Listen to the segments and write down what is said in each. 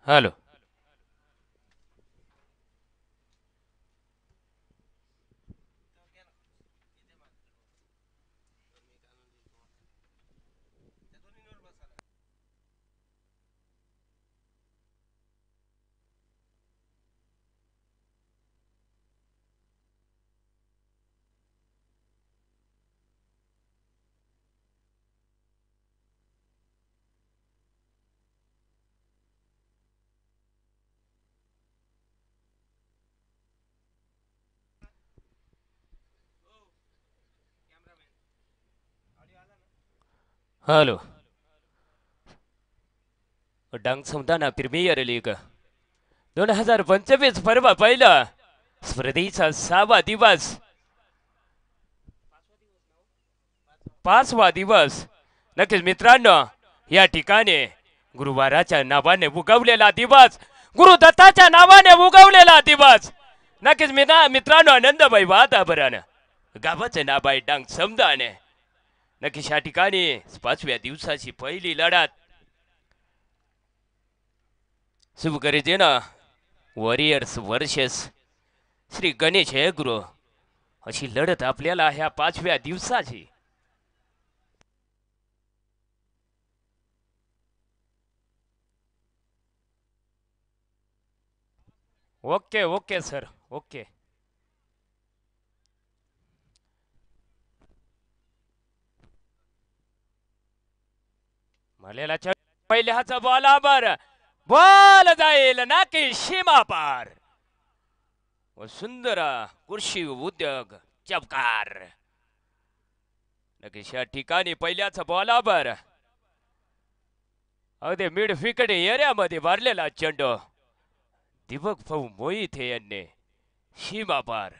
Hello. Hello. Dang समताना premier league 2025 परवा पहिला स्पर्धेचा 6वा दिवस, 5वा दिवस. नक्कीच मित्रांनो, या ठिकाणी गुरुवाराच्या नावाने उगवलेला दिवस, गुरुदत्ताच्या नावाने उगवलेला दिवस. नक्कीच मित्रांनो, आनंदबाई वातावरण गावाचं नाव आहे डांग समदाने. नक्कीच या ठिकाणी 5व्या दिवसाची पहिली लढत शिवगर्जना वॉरियर्स वर्सेस श्री गणेश गुरु, अशी लढत आपल्याला ह्या 5व्या दिवसाची. Okay okay sir, okay. मलेला पहिल्याचा बॉल आबर, बॉल जाईल ना की सीमा पार. व सुंदर कृषी उद्योग चमकार. नक्कीच या ठिकाणी पहिल्याचा बॉल आबर, अगदी मिड विकेट एरियामध्ये मारलेला चेंडू दीपक भाऊ मोहिते यांनी सीमा पार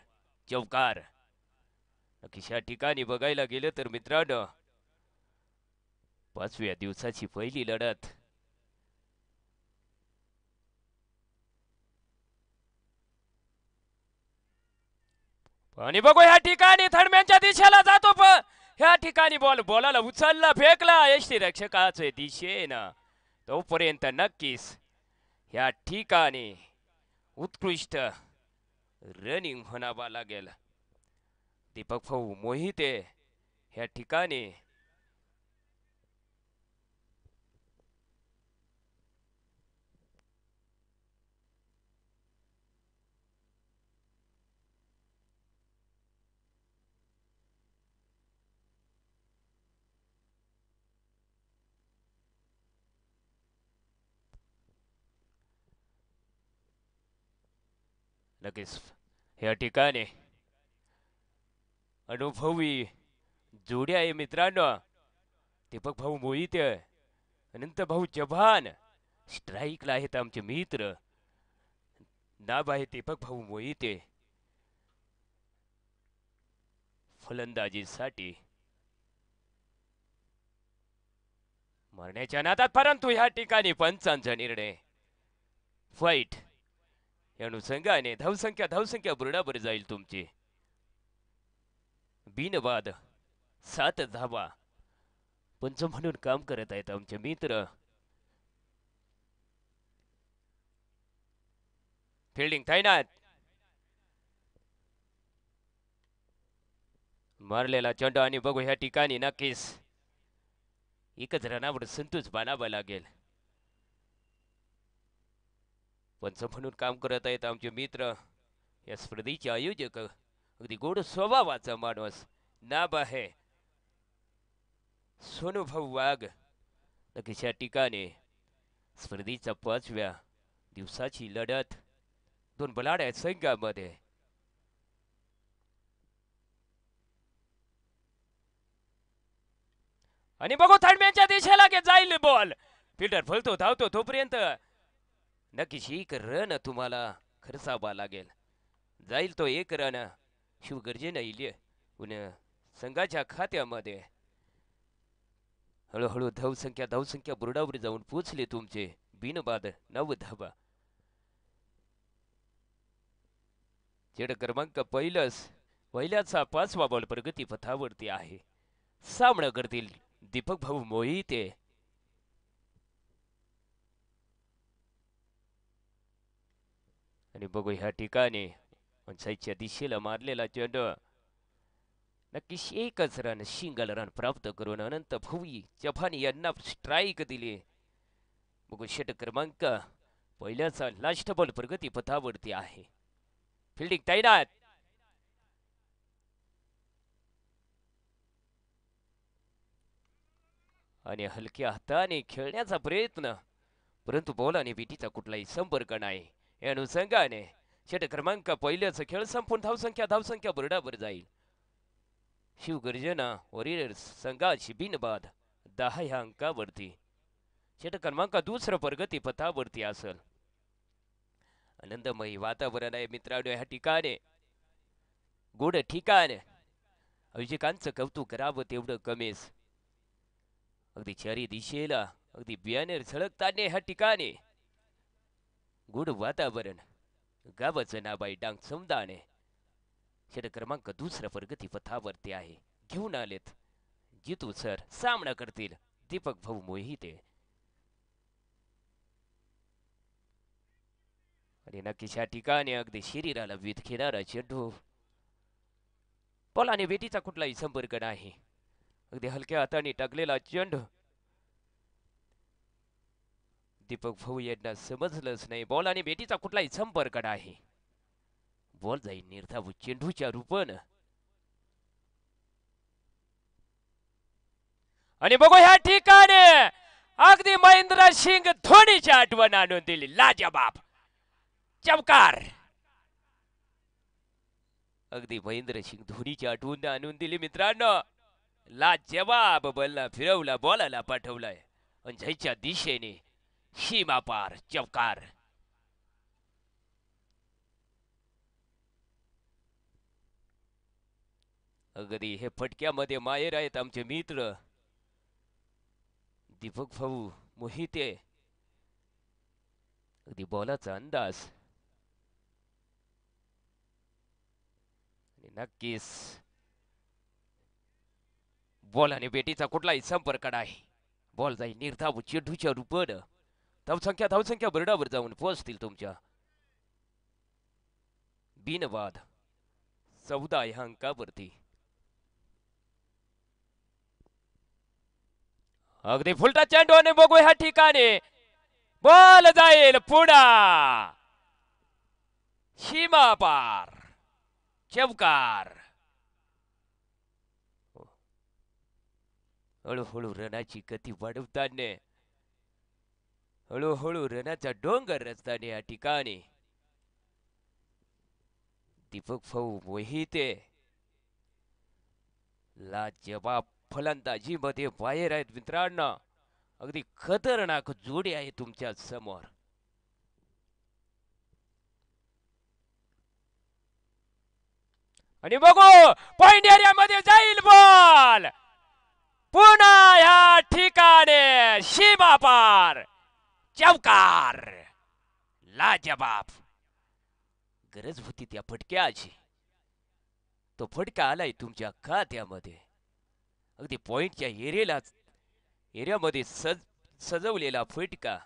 चौकार. नक्कीच या ठिकाणी बघायला गेलं तर मित्रांनो, 5व्या दिवसाची पहिली लढत आणि बघू या ठिकाणी थर्डमॅनच्या दिशेला जातो. ह्या ठिकाणी बॉलाला उचलला, फेकला यष्टी रक्षकाचे दिशेनं. तोपर्यंत नक्कीच ह्या ठिकाणी उत्कृष्ट रनिंग म्हणावा लागेल. दीपक भाऊ मोहिते ह्या ठिकाणी लगेच ह्या ठिकाणी अनुभवी जोडी आहे मित्रांनो. दीपक भाऊ मोहिते, अनंत भाऊ चव्हाण स्ट्राईकला आहेत आमचे मित्र. नाव आहे दीपक भाऊ मोहिते फलंदाजीसाठी मारण्याच्या नादात, परंतु ह्या ठिकाणी पंचांचा निर्णय फाईट या अनुषंगाने धावसंख्या बरोबर जाईल तुमची. बिनवाद 7 धावा पंच म्हणून काम करत आहेत आमचे मित्र. फिल्डिंग तैनात, मारलेला चेंडू आणि बघू ह्या ठिकाणी नक्कीच एकच रनावर संतोष बाणावा लागेल. पंच म्हणून काम करत आहेत आमचे मित्र, या स्पर्धेचे आयोजक अगदी गोड स्वभावाचा माणूस, नाव आहे सोनूभाऊ वाघ. नक्कीच या ठिकाणी स्पर्धेच्या 5व्या दिवसाची लढत दोन बलाढ्या संघामध्ये. आणि बघू थर्डमॅनच्या दिशेला जाईल बॉल, फिल्डर फलतो धावतो तोपर्यंत नक्कीच एक रन तुम्हाला खर्चावा लागेल. जाईल तो एक रन शिवगर्जना येईल संघाच्या खात्यामध्ये. हळूहळू धावसंख्या बोर्डावर जाऊन पोचले तुमचे बिनबाद 9 धावा. चेड क्रमांक पहिल्याचा 5वा बॉल प्रगती पथावरती आहे. सामना करतील दीपक भाऊ मोहिते आणि बघू ह्या ठिकाणी पंचायतच्या दिशेला मारलेला चेंडू नक्कीच एकच रन सिंगल रन प्राप्त करून अनंत भुवी जफानी यांना स्ट्राईक दिली. बघू षटक क्रमांक पहिल्याचा लास्ट बॉल प्रगती पथावरती आहे. फिल्डिंग तैनात. आणि हलक्या हाताने खेळण्याचा प्रयत्न परंतु बॉल आणि विटीचा कुठलाही संपर्क नाही. या अनुषंगाने षटक क्रमांक पहिल्याचा खेळ संपून धावसंख्या बरोबर जाईल. शिवगर्जना वॉरियर्स संघाची बिनबाद 10 ह्या अंकावरती. षटक क्रमांक दुसरं प्रगती पथावरती असेल. आनंदमयी वातावरण आहे मित्रांनो ह्या ठिकाणी. गोड ठिकाण. अभिषेकांचं कौतुक करावं तेवढं कमीच. अगदी चारी दिशेला अगदी बॅनर झळकताना ह्या ठिकाणी गोड वातावरण. गावाचं नाव आहे डांग समुदाय. षटक क्रमांक दुसरा प्रगती पथावरती आहे. घेऊन आलेत जितू सर. सामना करतील दीपक भाऊ मोहिते. आणि नक्कीच या ठिकाणी अगदी शरीराला विध घेणारा चेंडू. बॉल आणि विटीचा कुठलाही संपर्क नाही. अगदी हलक्या हाताने टाकलेला चेंडू. दीपक भाऊ यांना समजलंच नाही बॉल आणि बेटीचा कुठलाही संपर्क नाही. बॉल जाईल निर्धाव चेंडूच्या रूपानं. आणि बघू ह्या ठिकाणी अगदी महेंद्र सिंग धोनीची आठवण आणून दिली. लाजवाब चमकार. अगदी महेंद्र सिंग धोनीची आठवण आणून दिली मित्रांनो. लाजवाब बल्ला फिरवला बॉलाला पाठवलाय आणि जयच्या दिशेने सीमा पार चमकार. अगदी हे फटक्यामध्ये माहेर आहेत आमचे मित्र दीपक भाऊ मोहिते. अगदी बॉलाचा अंदाज. नक्कीच बॉल आणि बेटीचा कुठलाही संपर्क नाही. बॉल जाईल निर्धाव चेंडूच्या रूपानं. धावसंख्या बर्डावर जाऊन पोहोचतील तुमच्या. बिनबाद 14 ह्या अंकावरती. अगदी फुलटा चेंडू आणि बघू ह्या ठिकाणी बॉल जाईल पुढा सीमा पार चमकार. हळूहळू रनाची गती वाढवताना हळूहळू रनाचा डोंगर रचताना या ठिकाणी दीपक भाऊ मोहिते लाजवाब फलंदाजी मध्ये बाहेर आहेत मित्रांनो. अगदी खतरनाक जोडी आहे तुमच्या समोर. आणि बघू पॉइंट एरिया मध्ये जाईल बॉल पुन्हा ह्या ठिकाणी सीमा पार चमकार. लाजवाब. गरज होती त्या फटक्याची. तो फटका आलाय तुमच्या खात्यामध्ये. अगदी पॉइंटच्या एरियामध्ये सजवलेला फटका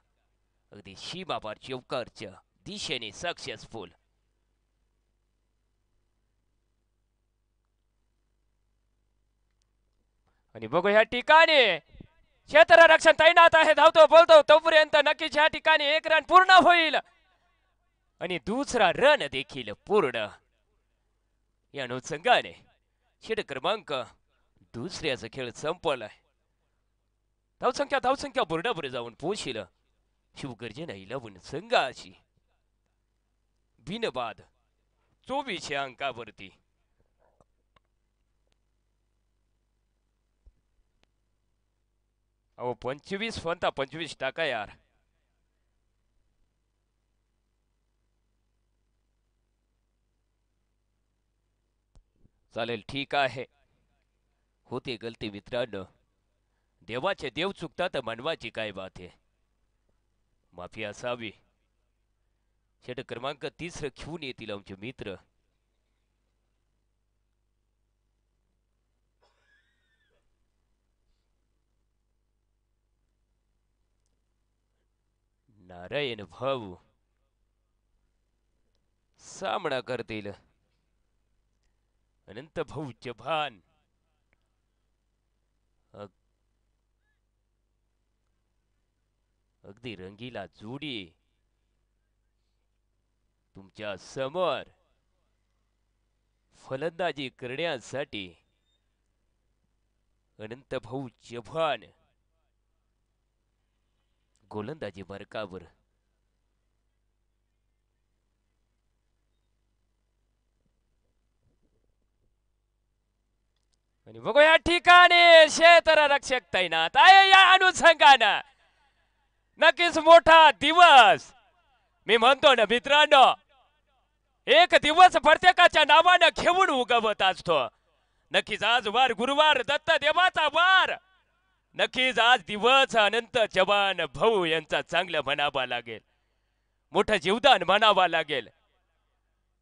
अगदी सीमा पार चौकारच्या दिशेने सक्सेसफुल. आणि बघू ह्या ठिकाणी क्षेत्ररक्षण तैनात आहे. धावतो बोलतो तोपर्यंत नक्कीच ह्या ठिकाणी एक रन पूर्ण होईल आणि दुसरा रन देखील पूर्ण. या अनुषंगाने षटक क्रमांक दुसऱ्याचा खेळ संपलाय. धावसंख्या बोर्डावर जाऊन पोहोचील शिवगर्जना 11 संघाची. बिनबाद 24 अंकावरती. अहो 25 टाका यार. चालेल ठीक आहे. होते गलती मित्रांनो. देवाचे देव चुकतात मानवाची काय बात आहे. माफी असावी. षटक क्रमांक 3 घेऊन येतील आमचे मित्र. नारायण भाऊ सामना करतील अनंत भाऊ चव्हाण. अगदी रंगीला जोडी तुमच्या समोर फलंदाजी करण्यासाठी अनंत भाऊ चव्हाण गोलंदाजी मार्कावर. आणि बघू या ठिकाणी क्षेत्ररक्षक तैनात आहे. या अनुषंगानं नक्कीच मोठा दिवस. मी म्हणतो ना मित्रांनो, एक दिवस प्रत्येकाच्या नावानं घेऊन उगवत असतो. नक्कीच आज वार गुरुवार, दत्त देवाचा वार. नक्कीच आज दिवस अनंत चव्हाण भाऊ यांचा चांगलं म्हणावा लागेल, मोठं जीवदान म्हणावा लागेल.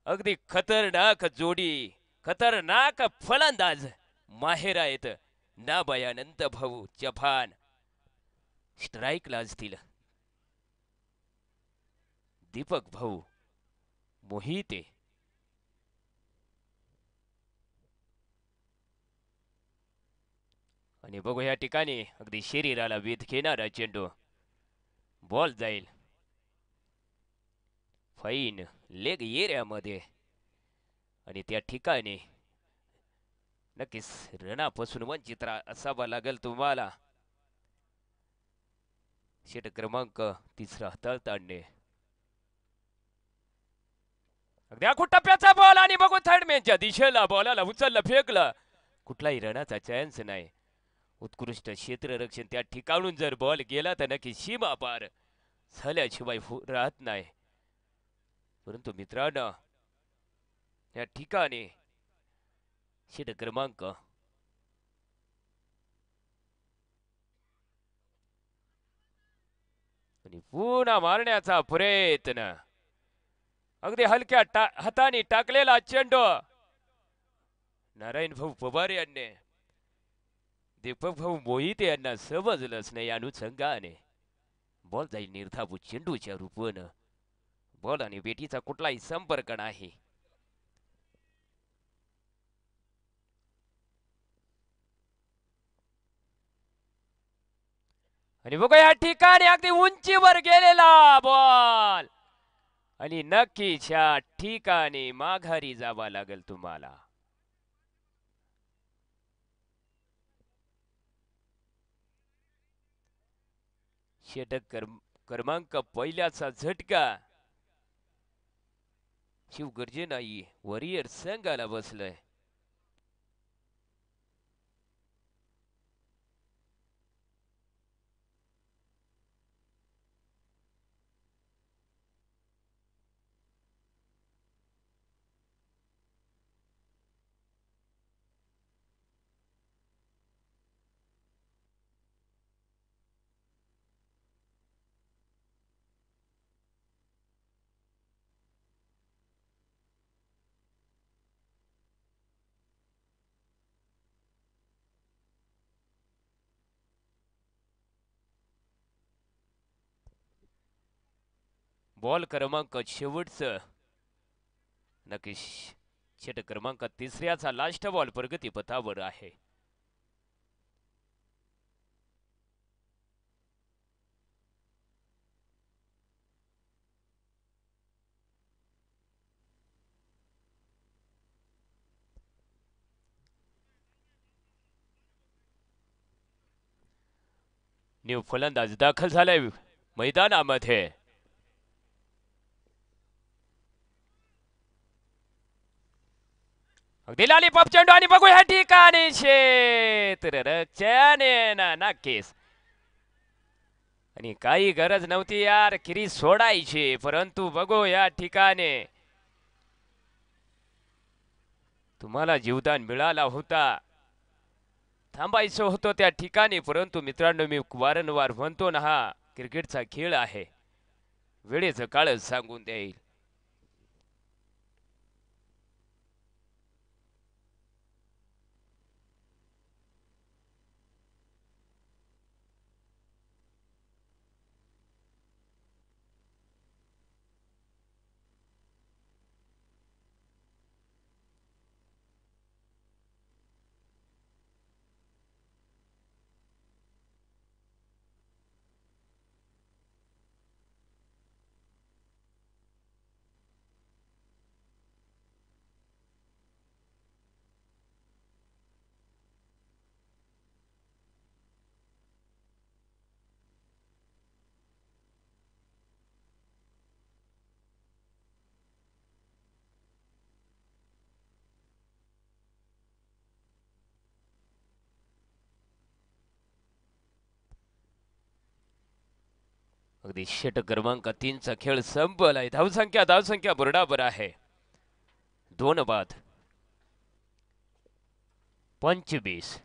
अगदी खतरनाक जोडी, खतरनाक फलंदाज माहेर आहेत नाबाई अनंत भाऊ चव्हाण. स्ट्राईकला असतील दीपक भाऊ मोहिते. आणि बघू या ठिकाणी अगदी शरीराला वेध घेणारा चेंडू. बॉल जाईल फाईन लेग एरियामध्ये. आणि त्या ठिकाणी नक्कीच रणापासून वंचित असावा लागेल तुम्हाला. षटक क्रमांक 3 हाताळताना अगदी आखूड टप्प्याचा बॉल. आणि बघू थर्डमॅनच्या दिशेला बॉलाला उचललं, फेकलं. कुठलाही रणाचा चान्स नाही. उत्कृष्ट क्षेत्ररक्षण त्या ठिकाणून जर बॉल गेला तर नक्की सीमा पार झाल्याशिवाय राहत नाही. परंतु मित्रांनो या ठिकाणी षटक क्रमांक आणि पुन्हा मारण्याचा प्रयत्न. अगदी हलक्या हाताने टाकलेला चेंडू नारायण भाऊ पवार यांनी दीपक भाऊ मोहिते यांना समजलंच नाही. अनुषंगाने बॉल जाईल निर्धावू चेंडूच्या रूपानं. बॉल आणि बेटीचा कुठलाही संपर्क नाही. आणि बघा या ठिकाणी अगदी उंचीवर गेलेला बॉल. आणि नक्कीच या ठिकाणी माघारी जावा लागेल तुम्हाला. षटक क्रमांक पहिल्याचा झटका शिवगर्जे नाही वॉरियर संघाला बसलंय. बॉल क्रमांक शेवटचं नक्कीच षटक क्रमांक 3चा लास्ट बॉल प्रगतीपथावर आहे. न्यू फलंदाज दाखल झालाय मैदानामध्ये. अगदी लॉलीपॉप चेंडू. आणि बघू ह्या ठिकाणी क्षेत्ररक्षण नक्कीच. आणि काही गरज नव्हती यार किरी सोडायची, परंतु बघू या ठिकाणी तुम्हाला जीवदान मिळाला होता, थांबायचं होतं त्या ठिकाणी. परंतु मित्रांनो मी वारंवार म्हणतो ना, हा क्रिकेटचा खेळ आहे, वेळेचं काळच सांगून देईल. अगदी षट क्रमांक 3चा खेळ संपलाय. धावसंख्या बरोबर आहे 2 बाद 25.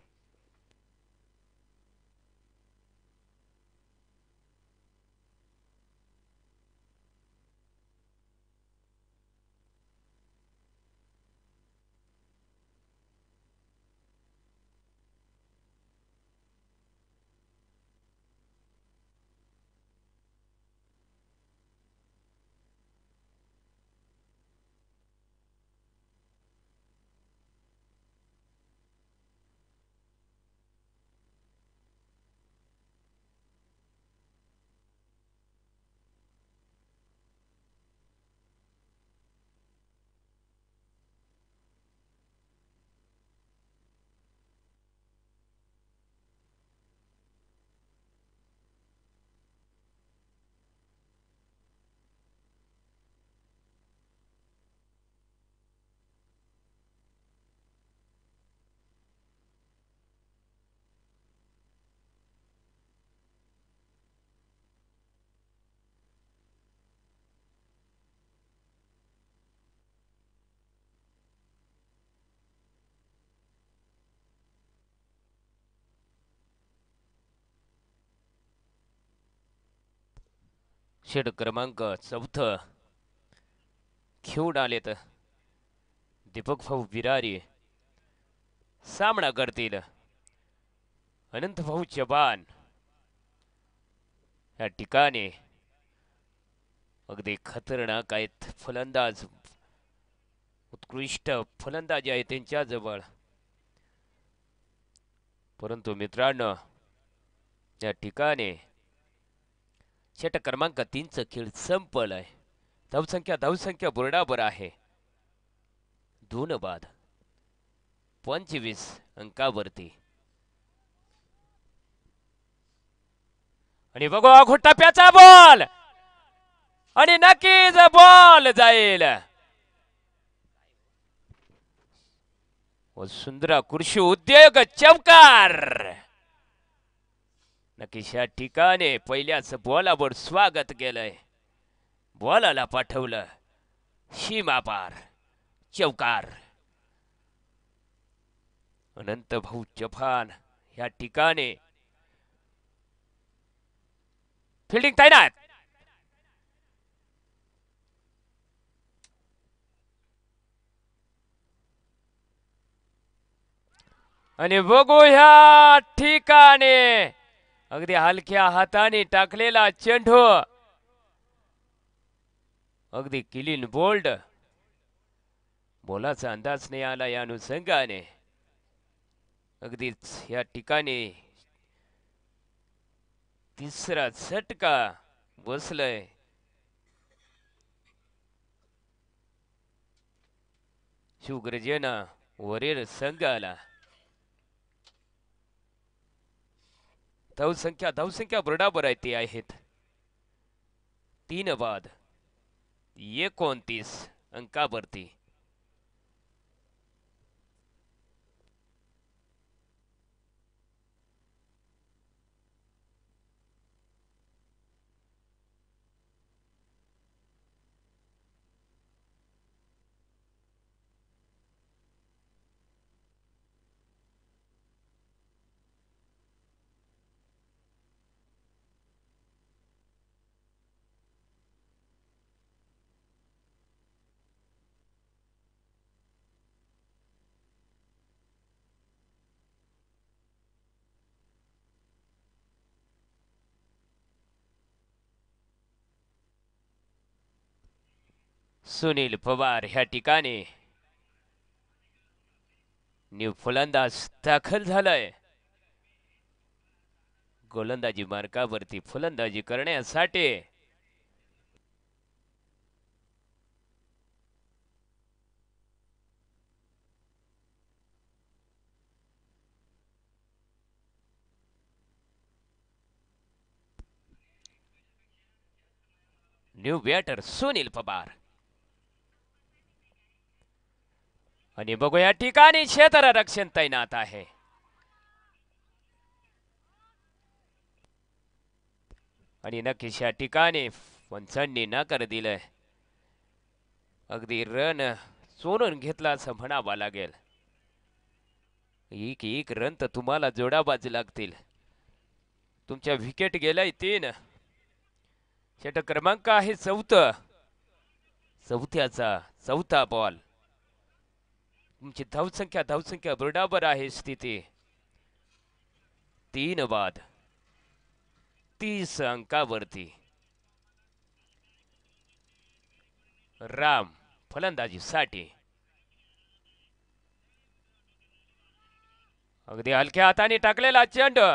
षट क्रमांक 4 खेळून आलेत दीपक भाऊ विरारी. सामना करतील अनंत भाऊ चव्हाण. या ठिकाणी अगदी खतरनाक आहेत फलंदाज, उत्कृष्ट फलंदाजी आहे त्यांच्या जवळ. परंतु मित्रांनो या ठिकाणी षट क्रमांक 3चा खेळ संपलाय. धावसंख्या बरोबर आहे 2 बाद 25 अंकावरती. आणि बघू अघो टप्प्याचा बॉल आणि नक्कीच बॉल जाईल. सुंदर कृषी उद्योग चौकार. नक्कीच या ठिकाणी पहिल्याच बॉलावर स्वागत केलंय. बॉलाला पाठवलं सीमापार चौकार. अनंत भाऊ चव्हाण या ठिकाणी फिल्डिंग तैनात. आणि बघू ह्या ठिकाणी अगदी हलक्या हाताने टाकलेला चेंडू अगदी क्लीन बोल्ड. बोलाचा अंदाज नाही आला या अनुषंगाने. अगदीच या ठिकाणी तिसरा झटका बसलय. शिवगर्जना वरील संघाला. धावसंख्या बरोबर आहे ते आहेत 3 बाद 29 अंकावरती. सुनील पवार ह्या ठिकाणी न्यू फलंदाज दाखल झालाय. गोलंदाजी मार्कावरती फलंदाजी करण्यासाठी न्यू बॅटर सुनील पवार. आणि बघू या ठिकाणी क्षेत्ररक्षण तैनात आहे. आणि नक्कीच या ठिकाणी पंचांनी नकार दिलंय. अगदी रन चोरून घेतला असं म्हणावं लागेल. एक एक रन तर तुम्हाला जोडाबाज लागतील. तुमच्या विकेट गेलाय 3. षटक क्रमांक आहे 4. चौथा बॉल. तुमची धावसंख्या बरोबर आहे. स्थिती 3 बाद 30 अंकावरती. राम फलंदाजीसाठी. अगदी हलक्या हाताने टाकलेला चेंडू.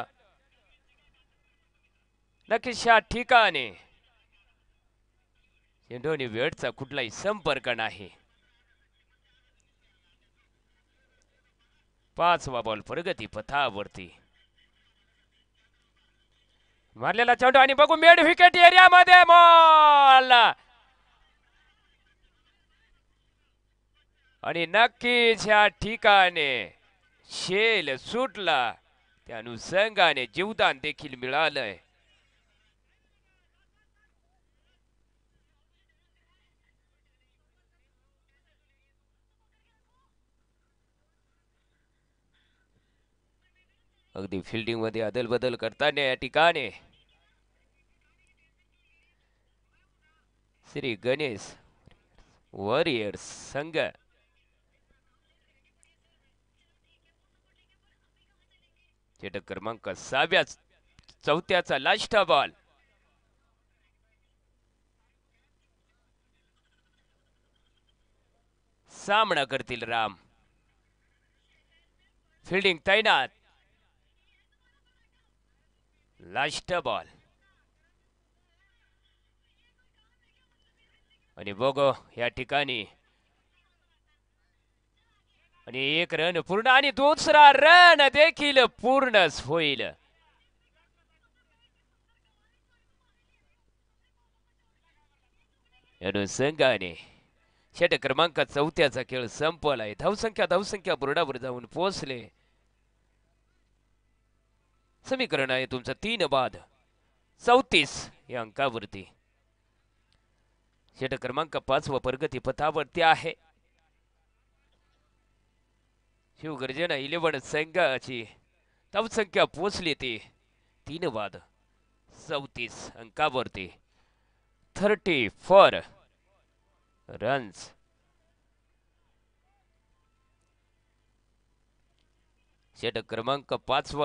नक्कीच या ठिकाणी चेंडूने वेळचा कुठलाही संपर्क नाही. 5वा बॉल प्रगती पथावरती. मारलेला चेंडू आणि बघू मिड विकेट एरियामध्ये बॉल. आणि नक्कीच या ठिकाणी शेल सुटला. त्या अनुषंगाने जीवदान देखील मिळालंय. अगदी फिल्डिंग मध्ये अदलबदल करताना या ठिकाणी श्री गणेश वॉरियर्स संघ षटक क्रमांक 6 चौथ्याचा लास्ट बॉल. सामना करतील राम. फिल्डिंग तैनात. Last ball. आणि बघो या ठिकाणी आणि 1 रन पूर्ण आणि दुसरा रन देखील पूर्णच होईल. अनुषंगाने षटक क्रमांक 4चा खेळ संपलाय. धावसंख्या बोर्डावर जाऊन पोहोचले. समीकरण आहे तुमचं 3 बाद 34 या अंकावरती. षटक क्रमांक 5 व प्रगती पथावरती आहे. शिवगर्जना 11 संघाची धावसंख्या पोचली ती 3 बाद 34 अंकावरती. 34 रन्स. षटक क्रमांक 5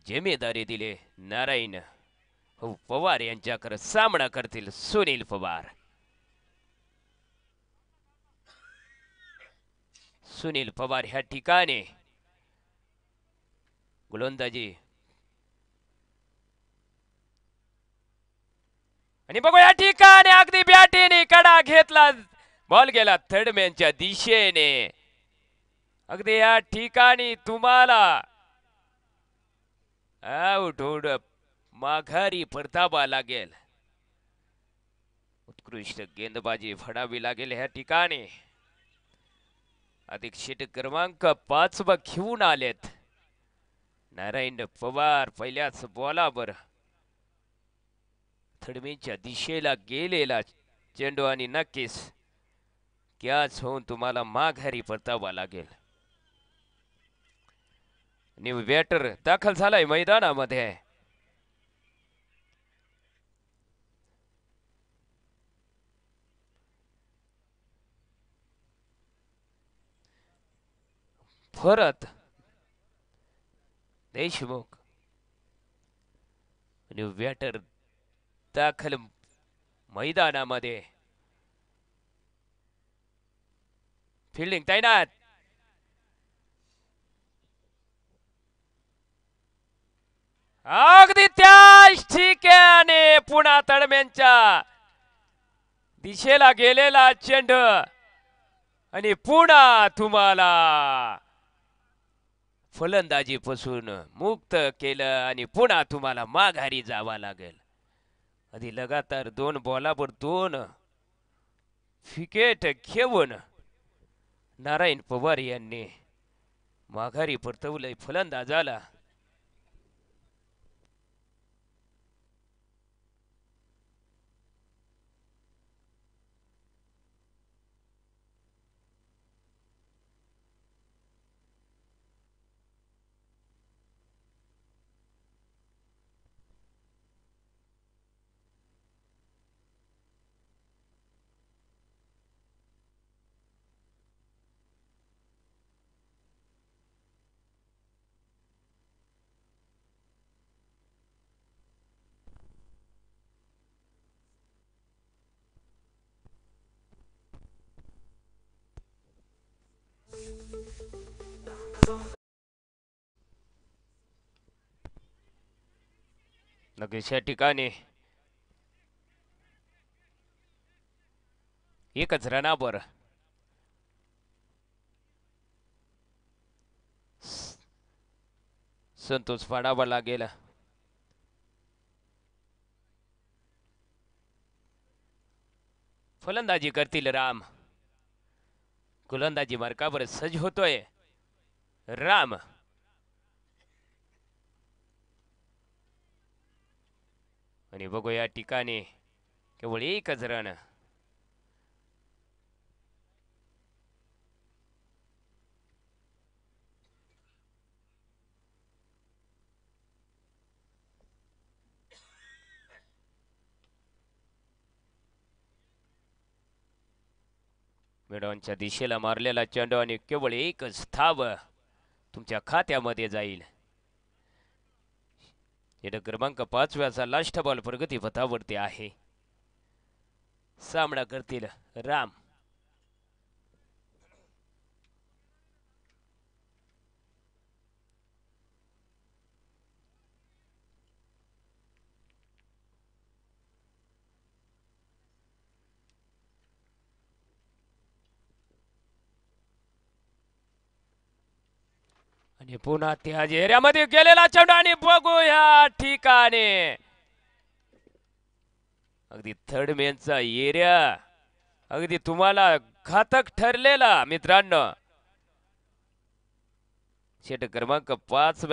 जिम्मेदारी दिले नारायण पवार यांच्याकडे. सामना करतील सुनील पवार. सुनील पवार ह्या ठिकाणी गोलंदाजी. आणि बघू या ठिकाणी अगदी बॅटीने कडा घेतला. बॉल गेला थर्डमॅनच्या दिशेने. अगदी या ठिकाणी तुम्हाला आउट होऊन माघारी परतावा लागेल. उत्कृष्ट गेंदबाजी फडावी लागेल ह्या ठिकाणी. अधिक षटक क्रमांक 5 घेऊन आलेत नारायण पवार. पहिल्याच बॉलावर थडमीच्या दिशेला गेलेला चेंडू आणि नक्कीच कॅच होऊन तुम्हाला माघारी परतावा लागेल. न्यू बॅटर दाखल झालाय मैदानामध्ये. भरत देशमुख न्यू बॅटर दाखल मैदानामध्ये. फिल्डिंग तैनात. अगदी त्याच ठिकाणी पुन्हा तडम्यांच्या दिशेला गेलेला चेंडू आणि पुन्हा तुम्हाला फलंदाजीपासून मुक्त केलं आणि पुन्हा तुम्हाला माघारी जावा लागेल. आधी लगातार 2 बॉलावर 2 विकेट घेऊन नारायण पवार यांनी माघारी परतवलंय फलंदाजाला. नक्कीच या ठिकाणी एकच रनावर संतोष पाडावा लागेल. फलंदाजी करतील राम. गोलंदाजी मार्कावर सज्ज होतोय राम. आणि बघू या ठिकाणी केवळ एकच रन. मिडॉनच्या दिशेला मारलेला चेंडू आणि केवळ एकच धाव तुमच्या खात्यामध्ये जाईल. चेंडू क्रमांक 5 लास्ट बॉल प्रगती पथावरती आहे. सामना करतील राम. आणि पुन्हा त्या एरियामध्ये गेलेला चेंडू आणि बघू या ठिकाणी अगदी थर्ड मॅनचा एरिया अगदी तुम्हाला घातक ठरलेला मित्रांनो. षटक क्रमांक 5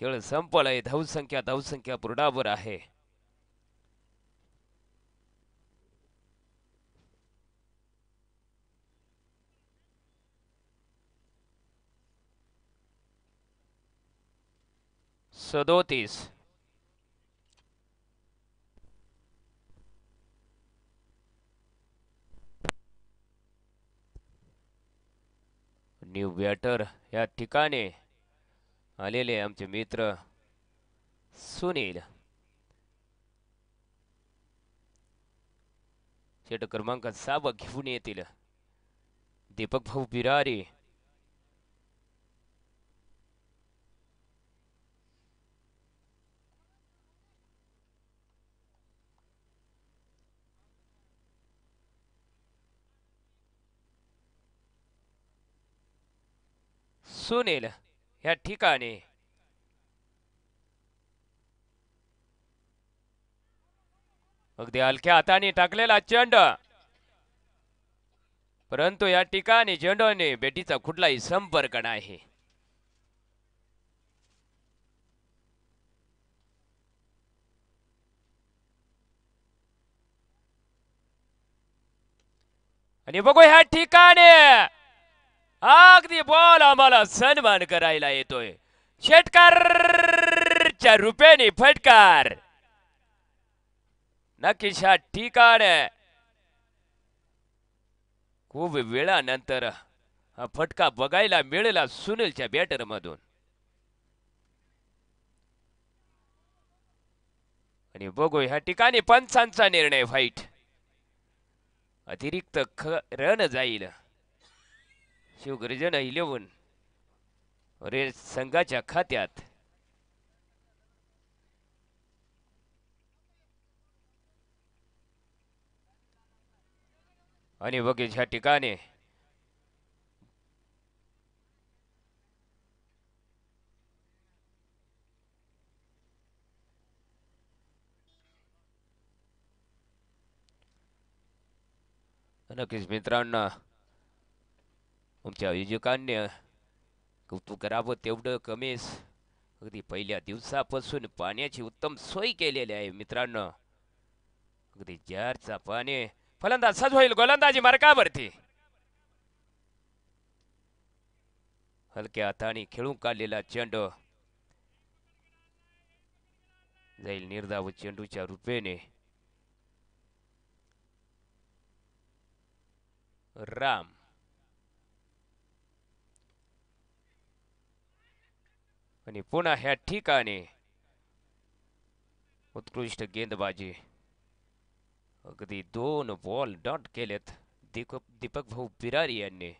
केवळ संपलाय. धावसंख्या पुरडावर आहे. सदोतीस. न्यू बॅटर या ठिकाणी आलेले आमचे मित्र सुनील. षटक क्रमांक 6 घेऊन येतील दीपक भाऊ बिरारी. सुनील या ठिकाणी अगदी हलक्या हाताने टाकलेला चेंडू परंतु या ठिकाणी चेंडूने बेटीचा कुठलाही संपर्क नाही. आणि बघू ह्या ठिकाणी अगदी बॉल आम्हाला सन्मान करायला येतोय. षटकारच्या रूपाने फटकार. नक्कीच ह्या ठिकाणी खूप वेळानंतर हा फटका बघायला मिळाला सुनीलच्या बॅटर मधून. आणि बघू ह्या ठिकाणी पंचांचा निर्णय. फाईट अतिरिक्त रन जाईल. शिवगर्जन 11 रेड संघाच्या खात्यात. आणि बघेच ह्या ठिकाणी नक्कीच मित्रांनो आमच्या आयोजकांनी कौतुक करावं तेवढं कमीच. अगदी पहिल्या दिवसापासून पाण्याची उत्तम सोय केलेली आहे मित्रांनो. अगदी जारचा पाणी. फलंदाज सज होईल. गोलंदाजी मार्कावरती हलक्या हाताने खेळून काढलेला चेंडू जाईल निर्धाव चेंडूच्या रूपेने. राम आणि पुन्हा ह्या ठिकाणी उत्कृष्ट गेंदबाजी. अगदी 2 बॉल डॉट केलेत दीपक भाऊ बिरारी यांनी.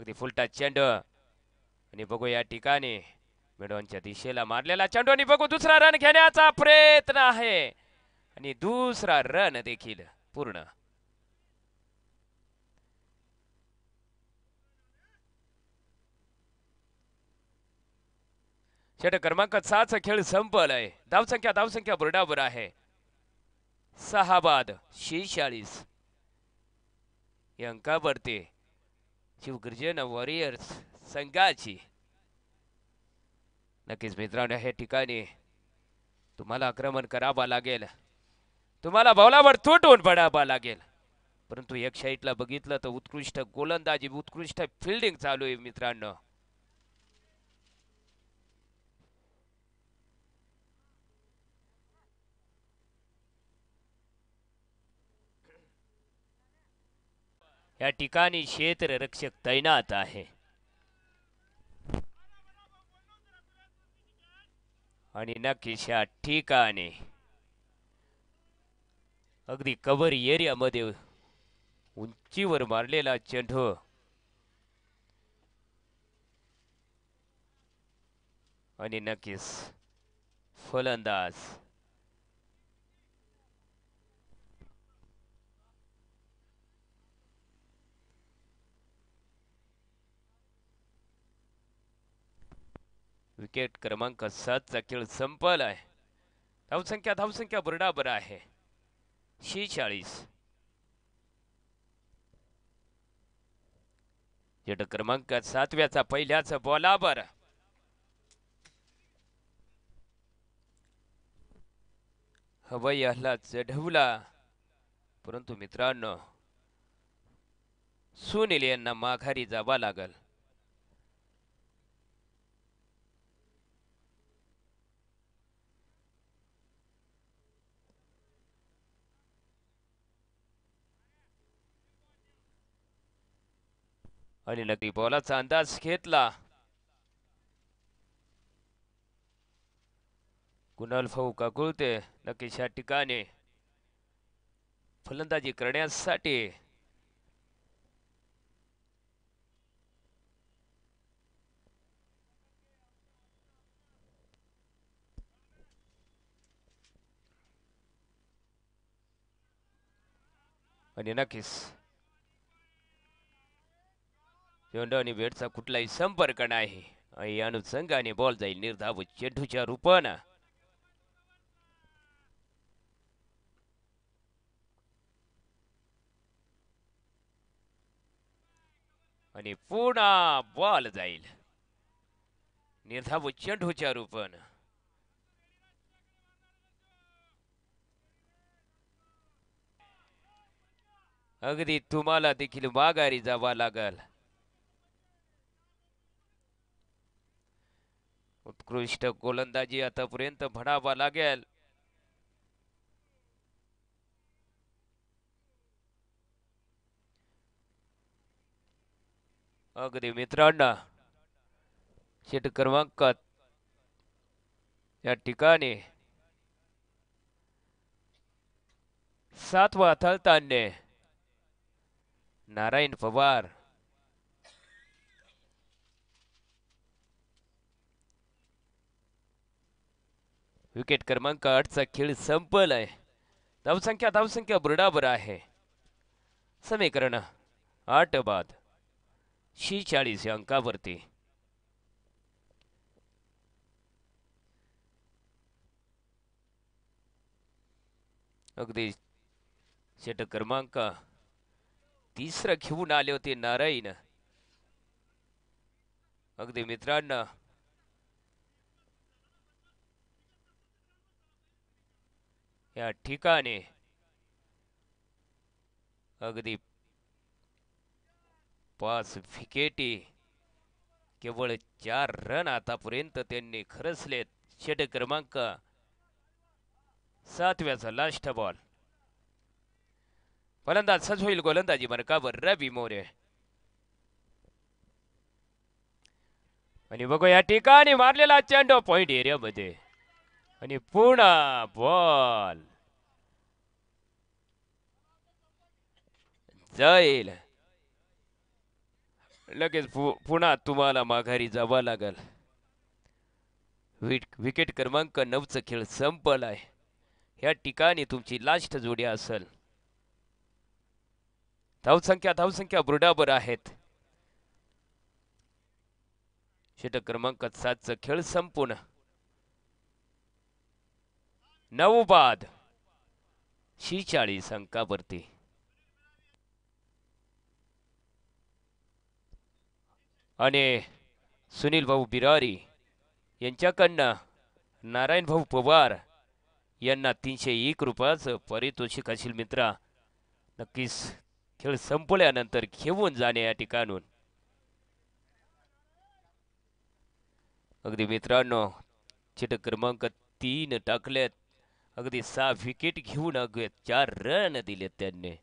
अगदी फुलटा चेंडू आणि बघू या ठिकाणी मेडॉनच्या दिशेला मारलेला चेंडू आणि बघू दुसरा रन घेण्याचा प्रयत्न आहे आणि दुसरा रन देखील पूर्ण. षटक क्रमांक 6 खेळ संपलाय. धावसंख्या बरोबर आहे 6 बाद 46 या अंकावरती शिवगर्जन वॉरियर्स संघाची. नक्कीच मित्रांनो या ठिकाणी तुम्हाला आक्रमण करावं लागेल, तुम्हाला बॉलावर तुटून पडावं लागेल, परंतु एक साईडला बघितलं तर उत्कृष्ट गोलंदाजी उत्कृष्ट फिल्डिंग चालू आहे मित्रांनो. या ठिकाणी क्षेत्ररक्षक तैनात आहे आणि नक्कीच या ठिकाणी अगदी कव्हर एरियामध्ये उंचीवर मारलेला चेंडू आणि नक्कीच फलंदाज विकेट क्रमांक 7 खेळ संपलाय. धावसंख्या बरोबर आहे 46. षटक क्रमांक 7 पहिल्याच बॉलावर हवाई हल्ला चढवला, परंतु मित्रांनो सुनील यांना माघारी जावा लागल. आणि नक्की बॉलाचा अंदाज घेतला कुणाल भाऊ काकुळते. नक्कीच या ठिकाणी फलंदाजी करण्यासाठी आणि नक्कीच चेंडू आणि बॅटचा कुठलाही संपर्क नाही. या अनुषंगाने बॉल जाईल निर्धाव चेंडूच्या रूपानं. आणि पुन्हा बॉल जाईल निर्धाव चेंडूच्या रूपानं. अगदी तुम्हाला देखील माघारी जावा लागल. उत्कृष्ट गोलंदाजी आतापर्यंत म्हणावा लागेल. अगदी मित्रांनो षटक क्रमांक या ठिकाणी 7 थळतांडे नारायण पवार विकेट क्रमांक 8 खेळ संपलाय. धावसंख्या बरोबर आहे समीकरण 8 बाद 46 या अंकावरती. अगदी षटक क्रमांक 3 घेऊन आले होते नारायण. अगदी मित्रांनो या ठिकाणी अगदी 5 विकेटी केवळ 4 रन आतापर्यंत त्यांनी खरचलेत. षटक क्रमांक 7 लास्ट बॉल. फलंदाज सज होईल गोलंदाजी मार्कावर रवी मोरे. आणि बघू या ठिकाणी मारलेला चेंडू पॉइंट एरियामध्ये आणि पुन्हा बॉल जाईल लगेच पुन्हा तुम्हाला माघारी जावं लागेल. विकेट क्रमांक 9चा खेळ संपलाय. ह्या ठिकाणी तुमची लास्ट जोडी असेल. धावसंख्या बरोबर आहेत. षटक क्रमांक 7चा खेळ संपूर्ण 9 बाद 46 अंकावरती. आणि सुनील भाऊ बिरारी यांच्याकडनं नारायण भाऊ पवार यांना 301 रुपयाचं पारितोषिक असेल मित्रा. नक्कीच खेळ संपल्यानंतर घेऊन जाणे या ठिकाणून. अगदी मित्रांनो षटक क्रमांक 3 टाकलेत. अगदी 6 विकेट घेऊन अगदी 4 रन दिलेत त्यांनी.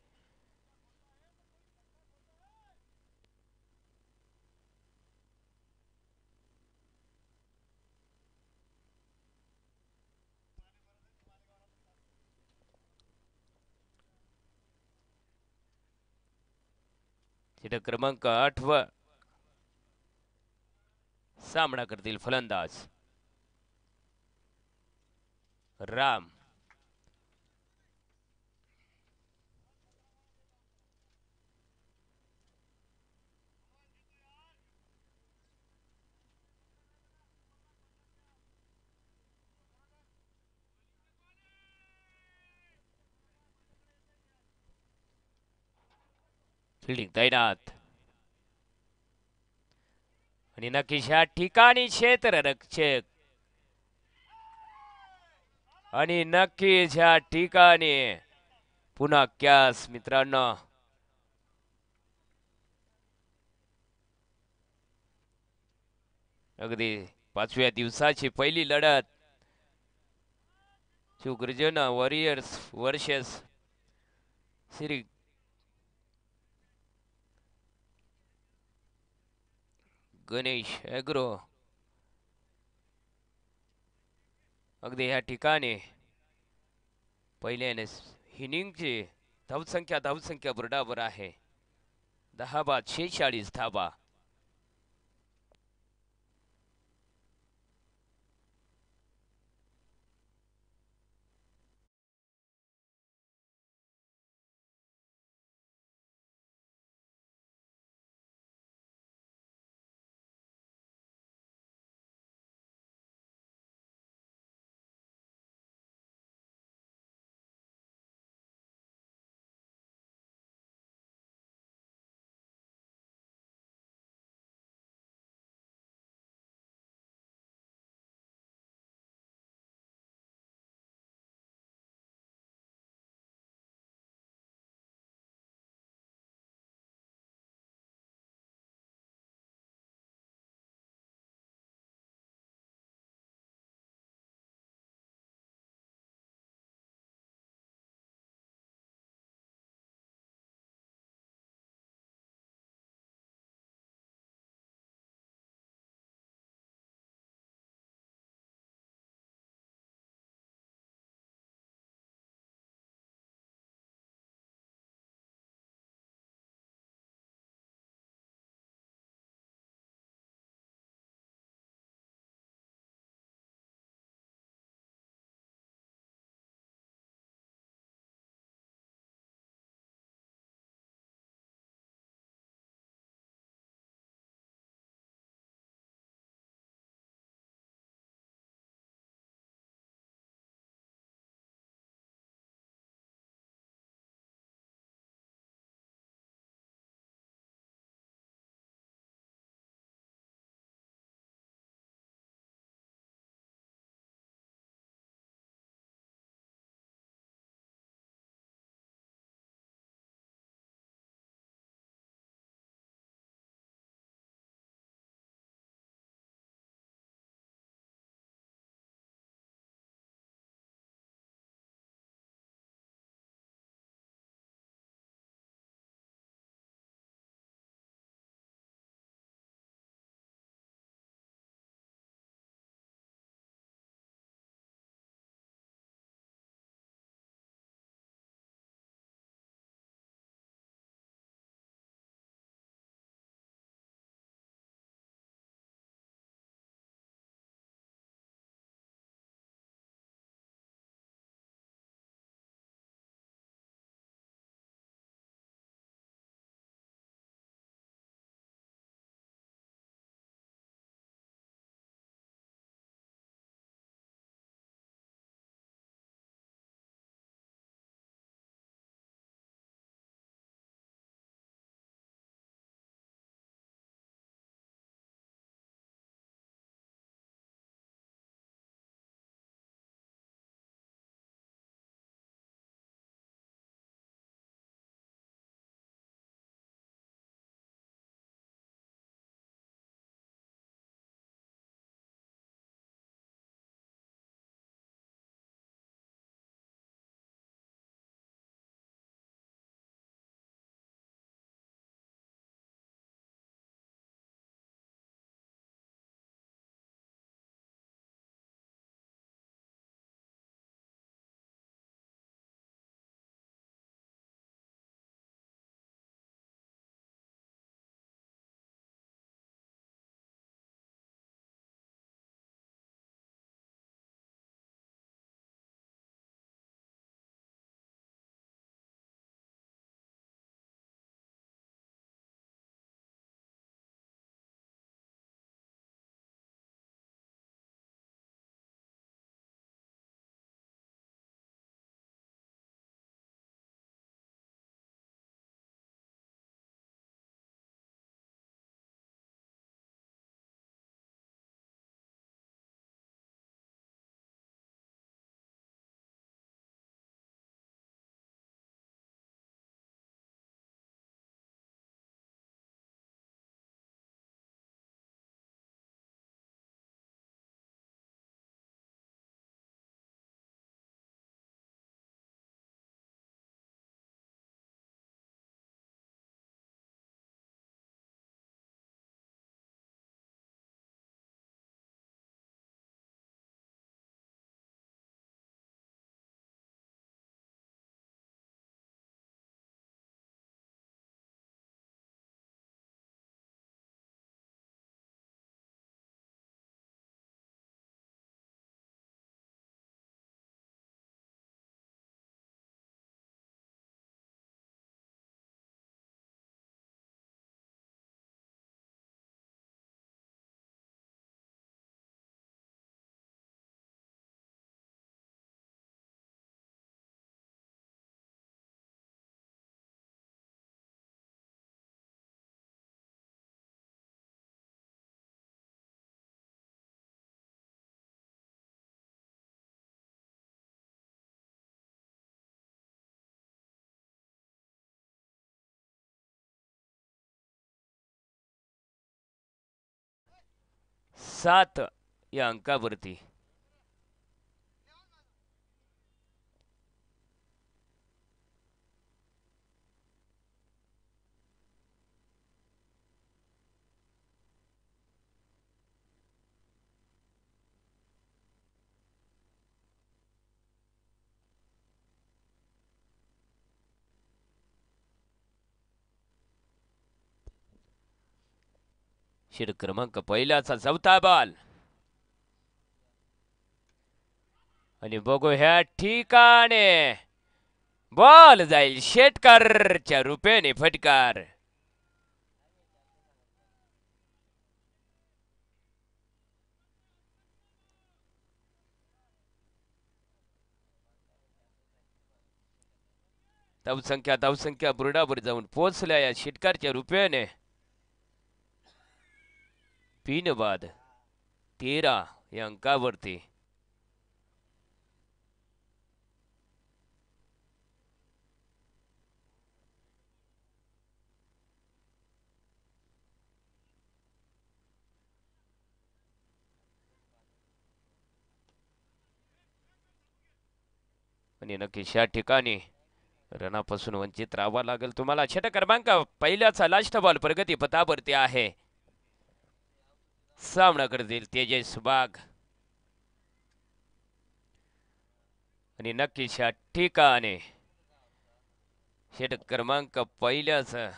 षटक क्रमांक 8 वर सामना करतील फलंदाज राम. फिल्डिंग तैनात. आणि नक्कीच ह्या ठिकाणी क्षेत्ररक्षक आणि नक्कीच ह्या ठिकाणी पुन्हा कॅस मित्रांनो. अगदी 5व्या दिवसाची पहिली लढत Shivgarjana Warriors versus Shri Ganesh agro. अगदी ह्या ठिकाणी पहिल्याने इनिंगची धावसंख्या बरोबर आहे. 10 बाद 46 धावा. 7 या अंकावरती. षटक क्रमांक पहिल्याचा चौथा बॉल आणि बघू ह्या ठिकाणी बॉल जाईल शेटकरच्या रूपेने फटकार. धावसंख्या बुरडावर जाऊन पोहोचल्या या षटकारच्या रूपेने. 3 बाद 13 या अंकावरती. आणि नक्कीच या ठिकाणी रनापासून वंचित राहावं लागेल तुम्हाला. षटक क्रमांक पहिल्याचा लास्ट बॉल प्रगती पथावरती आहे. सामना करतील तेजस वाघ आणि नक्कीच या ठिकाणी षटक क्रमांक पहिल्याचा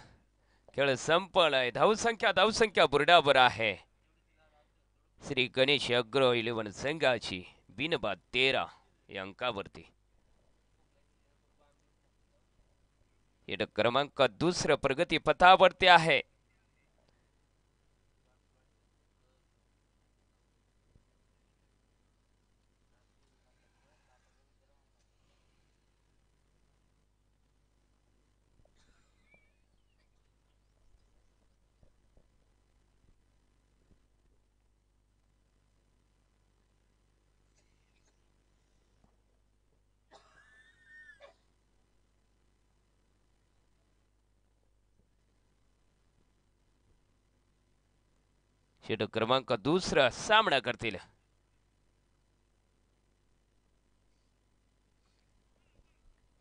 खेळ संपलाय. धावसंख्या बुरडावर आहे श्री गणेश अग्रो 11 संघाची. बिनबाद 13 या अंकावरती. षटक क्रमांक दुसरं प्रगती पथावरती आहे. षटक क्रमांक दुसरा सामना करतील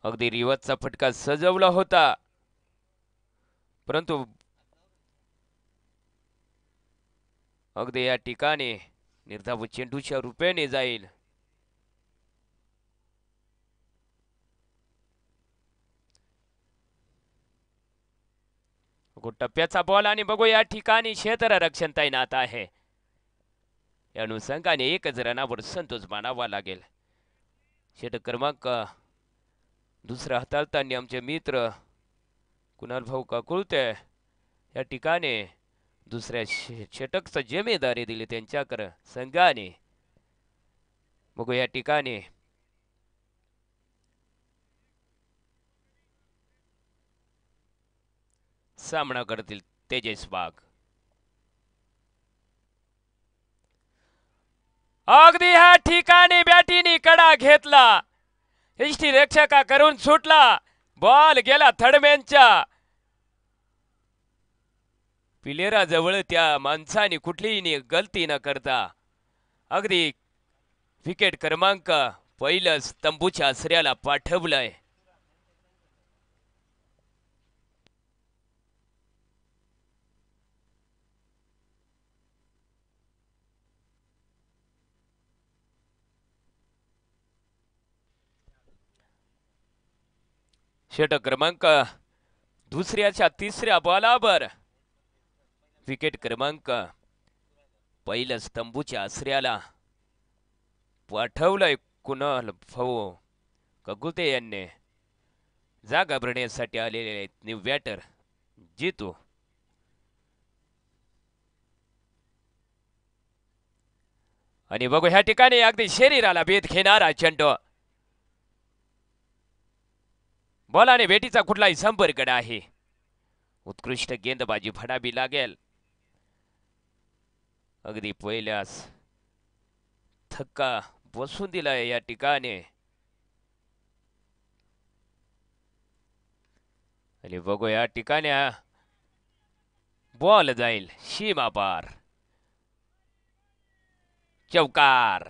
अगदी रिवाजचा फटका सजवला होता परंतु अगदी या ठिकाणी निर्धाव चेंडूच्या रूपेने जाईल. टप्प्याचा बॉल आणि बघू या ठिकाणी क्षेत्र रक्षण तैनात आहे. या अनुषंगाने 1 रनावर संतोष मानावा लागेल. षटक क्रमांक दुसरा हाताळताना आमचे मित्र कुणाल भाऊ काकुळते या ठिकाणी दुसऱ्या षटकचा जिम्मेदारी दिली त्यांच्याकडे संघाने. बघू या ठिकाणी सामना करतील तेजस वाघ. अगदी ह्या ठिकाणी बॅटीने कडा घेतला. यष्टी रक्षका करून सुटला. बॉल गेला थर्डमॅनच्या पिलेरा जवळ. त्या माणसाने कुठलीही गलती न करता अगदी विकेट क्रमांक पहिलंच तंबूच्या आसऱ्याला पाठवलंय. षटक क्रमांक दुसऱ्याच्या तिसऱ्या बॉलावर विकेट क्रमांक पहिलंच तंबूच्या आसऱ्याला पाठवलंय कुणाल भाऊ कगुते यांनी. जागा भरण्यासाठी आलेले आहेत न्यू बॅटर जितू. आणि बघू ह्या ठिकाणी अगदी शरीराला भेद घेणारा चेंडू. बॉलाने भेटीचा कुठलाही संपर्क आहे. उत्कृष्ट गेंदबाजी फडावी लागेल. अगदी पहिल्यास थक्का बसून दिलाय या ठिकाणी. आणि बघू या ठिकाणी बॉल जाईल सीमा पार. चौकार.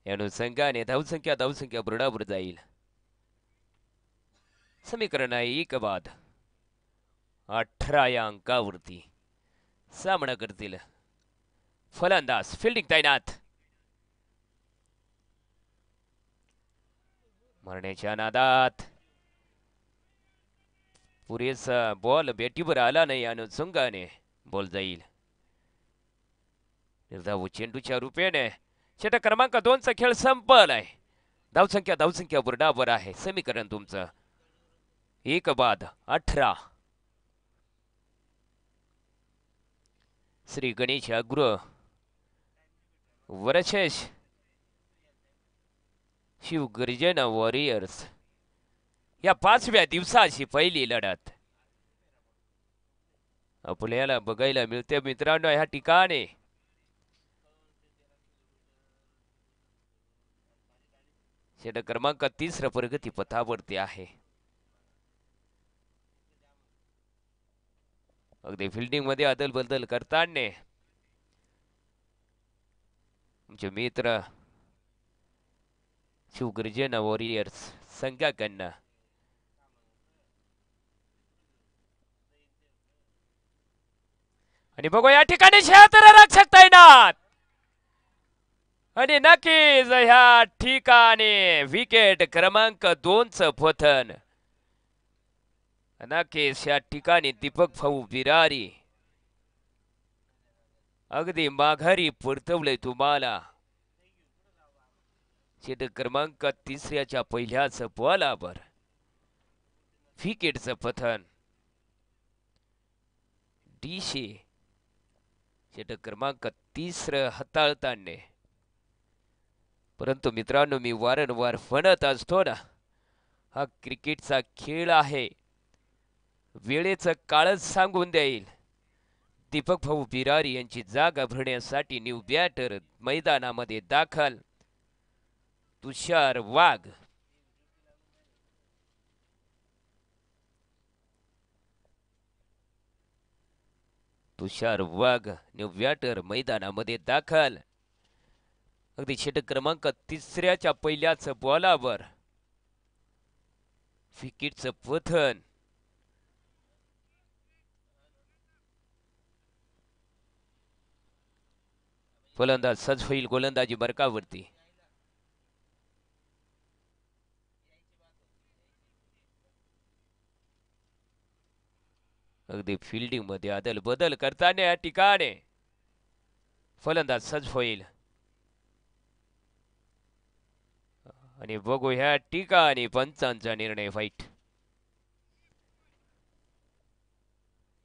या अनुषंगाने धावसंख्या बरोबर जाईल. समीकरण आहे 1 बाद 18 या अंकावरती सामना करतील. फलंदाज फिल्डिंग तैनात. मारण्याच्या नादात पुरेसा बॉल बेटीवर आला नाही. अनुषंगाने बॉल जाईल. निर्धाव चेंडूच्या रूपेने षटक क्रमांक 2चा खेळ संपलाय. धावसंख्या बरोबर आहे. समीकरण तुमचं 1 बाद 18. श्री गणेश अग्र वर्सेस शिवगर्जन वॉरियर्स या 5व्या दिवसाची पहिली लढत आपल्याला बघायला मिळते मित्रांनो. ह्या ठिकाणी षटक क्रमांक 3 प्रगती पथावरती आहे. अगदी फिल्डिंग मध्ये अदल बदल करताना आमचे मित्र शिवगर्जन वॉरियर्स संघाकडनं आणि बघू या ठिकाणी क्षेत्ररक्षक तैनात. आणि नक्कीच ह्या ठिकाणी विकेट क्रमांक 2चं पतन. नक्कीच या ठिकाणी दीपक भाऊ बिरारी अगदी माघारी परतवले तुम्हाला. षटक क्रमांक 3च्या पहिल्याच बॉलावर विकेटचं पतन. डीशी षटक क्रमांक 3 हाताळताना. परंतु मित्रांनो मी वारंवार म्हणत असतो ना, हा क्रिकेटचा खेळ आहे. वेळेचं काळच सांगून देईल. दीपक भाऊ बिरारी यांची जागा भरण्यासाठी न्यू बॅटर मैदानामध्ये दाखल. तुषार वाघ न्यू बॅटर मैदानामध्ये दाखल. अगदी षटक क्रमांक 3च्या पहिल्याच बॉलावर विकेटचं पतन. फलंदाज सज्ज होईल गोलंदाजी बरकावरती. अगदी फिल्डिंग मध्ये अदल बदल करताना या ठिकाणी फलंदाज सज्ज होईल. आणि बघू ह्या ठिकाणी पंचांचा निर्णय. वाईट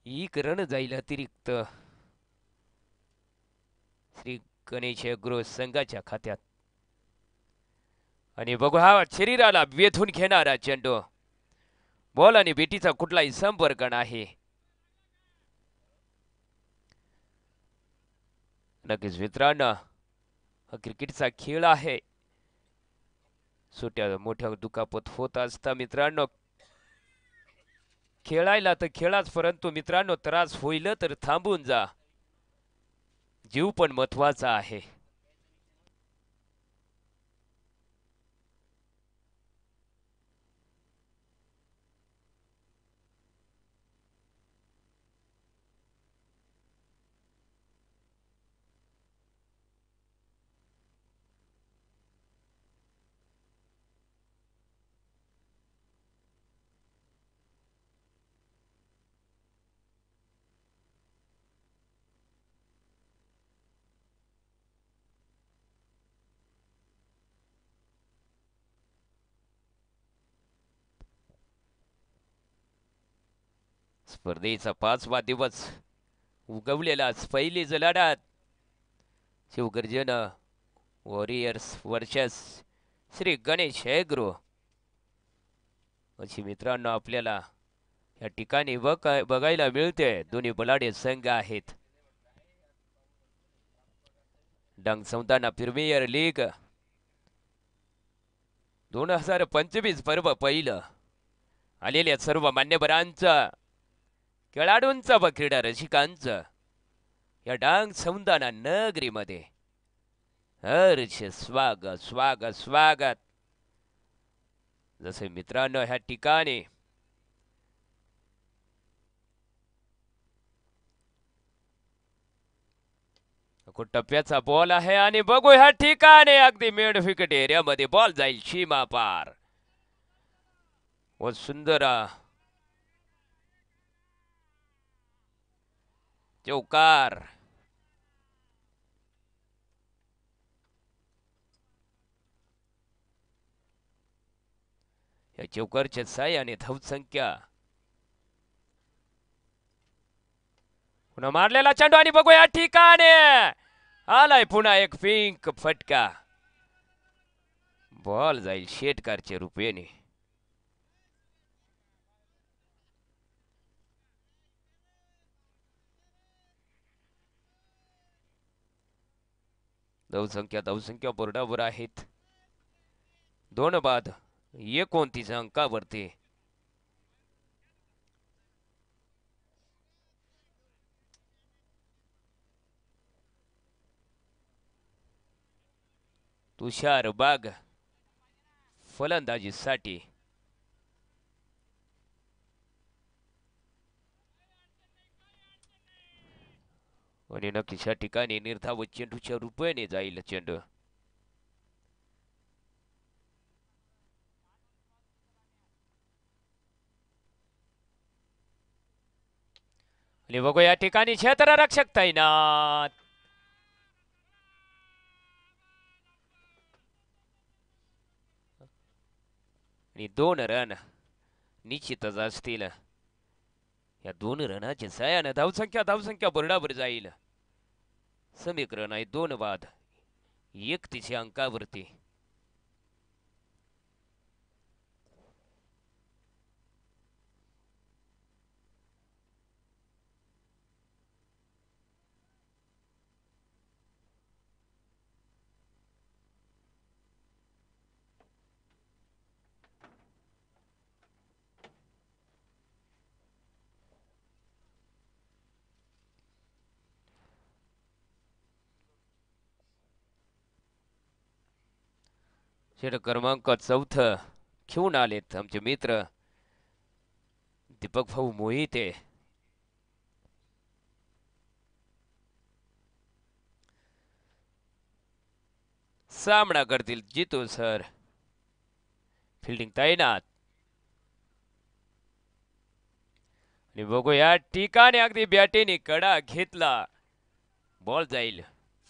1 रन जाईल अतिरिक्त श्री गणेश अग्रो संघाच्या खात्यात. आणि बघू हा शरीराला वेधून घेणारा चेंडू. बॉल आणि बेटीचा कुठलाही संपर्क नाही. नक्कीच मित्रांनो हा क्रिकेटचा खेळ आहे. छोट्या मोठ्या दुखापत होत असता मित्रांनो खेळायला तर खेळाच, परंतु मित्रांनो त्रास होईल तर थांबून जा. जीव पण महत्वाचा आहे. स्पर्धेचा 5वा दिवस उगवलेला पहिलीच लढत Shivgarjan Warriors versus Shri Ganesh Agro अशी मित्रांनो आपल्याला या ठिकाणी बघायला मिळते. दोन्ही बलाढ्य संघ आहेत. डंग संताना प्रीमियर लीग 2025 पर्व पहिलं आलेल्या सर्व मान्यवरांचं खेळाडूंचा व क्रीडा रसिकांचं या डांग सौंदाना नगरीमध्ये हर्ष स्वागत स्वागत स्वागत. जसे मित्रांनो ह्या ठिकाणी टप्प्याचा बॉल आहे आणि बघू ह्या ठिकाणी अगदी मिड विकेट एरियामध्ये बॉल जाईल सीमा पार व सुंदर चौकार. या चौकारच्या साह्याने धावसंख्या पुन्हा मारलेला चेंडू आणि बघू या ठिकाणी आलाय पुन्हा एक पिंक फटका. बॉल जाईल शेटकारच्या रूपेने. धावसंख्या बोर्डावर आहेत 2 बाद 29 अंकावरती. तुषार बाग फलंदाजीसाठी. आणि नक्कीच या ठिकाणी निर्धाव चेंडूच्या रूपाने जाईल चेंडू. आणि बघू या ठिकाणी क्षेत्ररक्षक तैनात. आणि 2 रन निश्चितच असतील. या 2 रनाच्या साह्याने धावसंख्या बोर्डावर जाईल. समीकरण आहे 2 बाद 31 अंकावरती. षटक क्रमांक 4 घेऊन आलेत आमचे मित्र दीपक भाऊ मोहिते. सामना करतील जितू सर. फिल्डिंग तैनात. आणि बघू या ठिकाणी अगदी बॅटीने कडा घेतला. बॉल जाईल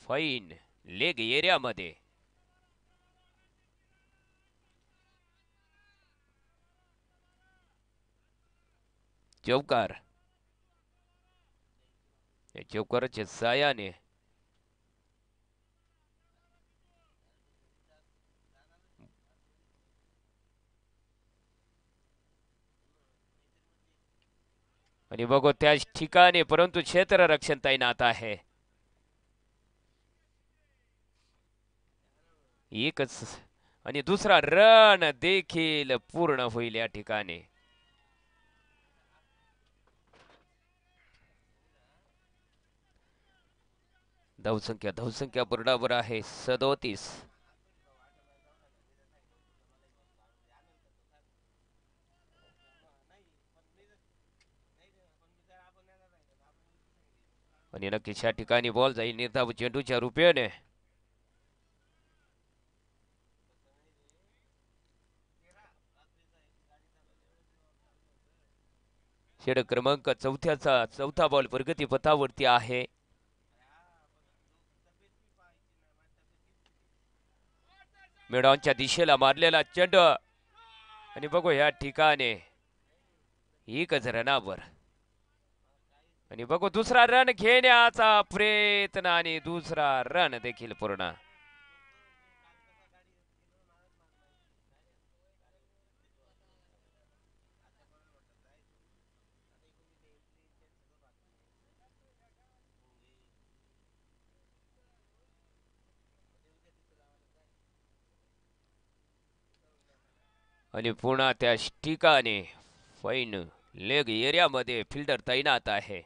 फाईन लेग एरियामध्ये. चौकार. चौकाराच्या साह्याने आणि बघू त्याच ठिकाणी परंतु क्षेत्ररक्षण तैनात आहे. एकच आणि दुसरा रन देखील पूर्ण होईल या ठिकाणी. धावसंख्या बोर्डावर आहे 37. आणि नक्कीच या ठिकाणी बॉल जाईल निर्धाव चेंडूच्या रूपाने. षटक क्रमांक 4चा चौथा बॉल प्रगती पथावरती आहे. मेडॉनच्या दिशेला मारलेला चेंडू आणि बघू या ठिकाणी एकच रनावर. आणि बघू दुसरा रन घेण्याचा प्रयत्न आणि दुसरा रन देखील पूर्ण. आणि पुन्हा त्या ठिकाणी फाईन लेग एरियामध्ये फिल्डर तैनात आहे.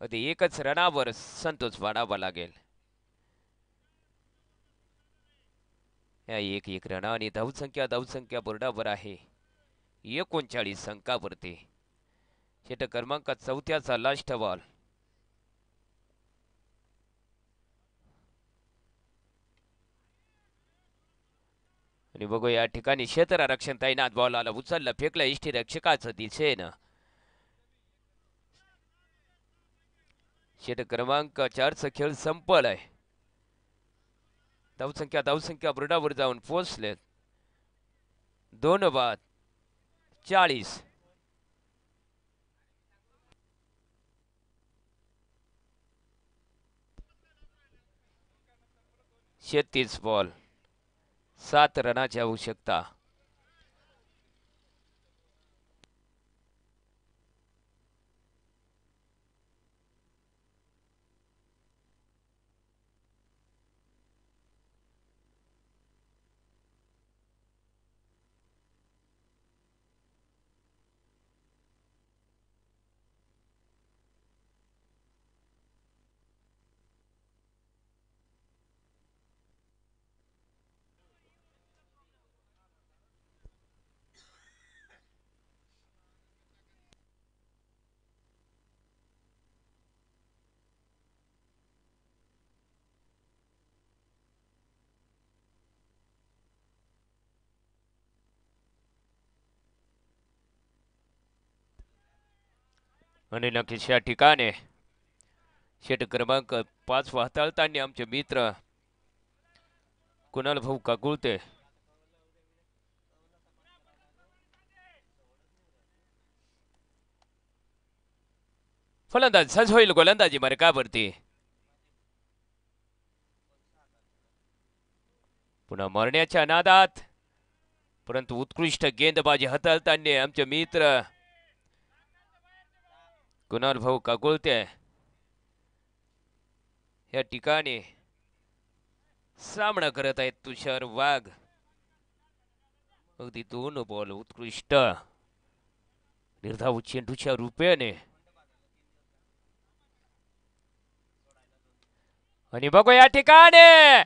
अगदी एकच रनावर संतोष वाढावा लागेल. या एक रना आणि धावसंख्या बोर्डावर आहे 39 अंकावरती. षटक क्रमांक 4चा लास्ट बॉल. आणि बघू या ठिकाणी क्षेत्ररक्षण तैनात. बॉल आला, उचलला, फेकला इष्टी रक्षकाचं दिशेनं. षटक क्रमांक 4चा खेळ संपलाय. धावसंख्या बोर्डावर जाऊन पोहोचले. 2 बाद 40. 36 बॉल 7 रनाची आवश्यकता. आणि नक्कीच या ठिकाणी षटक क्रमांक 5 हाताळताना आमचे मित्र कुणाल भाऊ काकुळते. फलंदाज सज होईल गोलंदाजी मार्गावरती. पुन्हा मारण्याच्या नादात, परंतु उत्कृष्ट गेंदबाजी हाताळताना आमचे मित्र कुणाल भाऊ काकुळते या ठिकाणी सामना करत आहेत तुषार वाघ. अगदी 2 बॉल उत्कृष्ट निर्धाव चेंडूच्या रूपाने. आणि बघू या ठिकाणी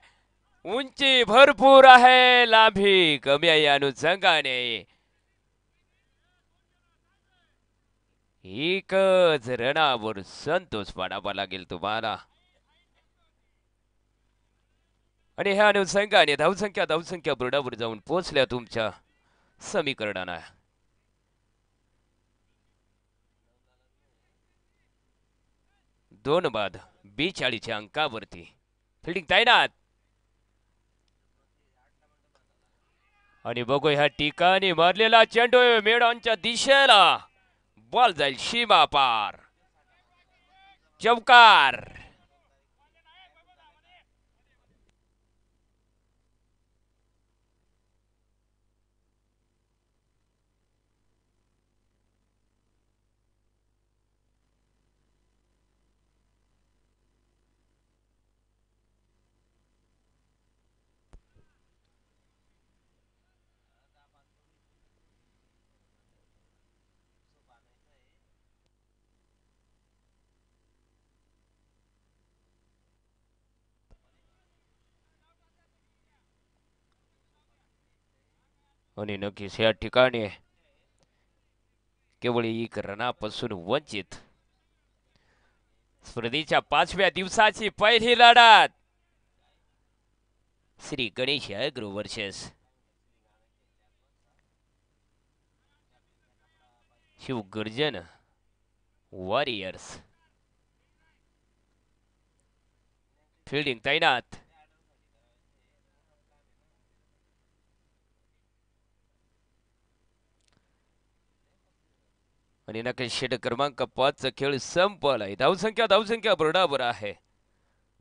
उंची भरपूर आहे, लांबी कमी आहे. अनुषंगाने एकच रनावर संतोष पाडावा लागेल तुम्हाला. आणि ह्या अनुषंगाने धावसंख्या बोर्डावर जाऊन पोहोचल्या तुमच्या समीकरणाला. दोन बाद 42 अंकावरती. फिल्डिंग तैनात. आणि बघू ह्या ठिकाणी मारलेला चेंडू मेडांच्या दिशेला. बॉल जाईल सीमा पार. चौकार. आणि नक्कीच या ठिकाणी केवळ 1 रनापासून वंचित. स्पर्धेच्या 5व्या दिवसाची पहिली लढत Shri Ganesh Agro versus Shivgarjan Warriors. Fielding तैनात. आणि नक्की षटक क्रमांक 5चा खेळ संपलाय. धावसंख्या बोर्डावर आहे.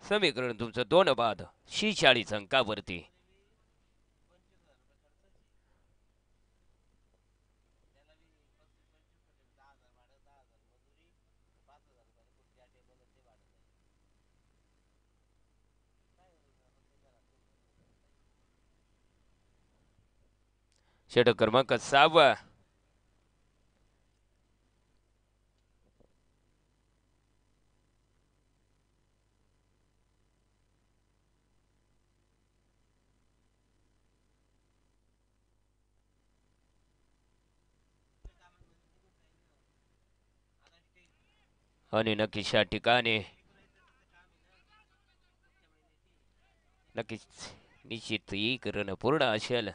समीकरण तुमचं 2 बाद 46 अंकावरती. षटक क्रमांक 6. आणि नक्कीच या ठिकाणी नक्कीच निश्चित एक रन पूर्ण असेल.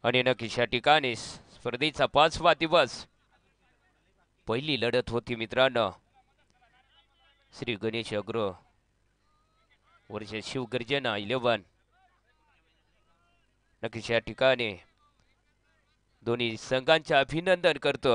आणि नक्कीच या ठिकाणी स्पर्धेचा 5वा दिवस पहिली लढत होती मित्रांनो. श्री गणेश अग्रो वर्ष शिवगर्जना 11. नक्कीच या ठिकाणी दोन्ही संघांचे अभिनंदन करतो.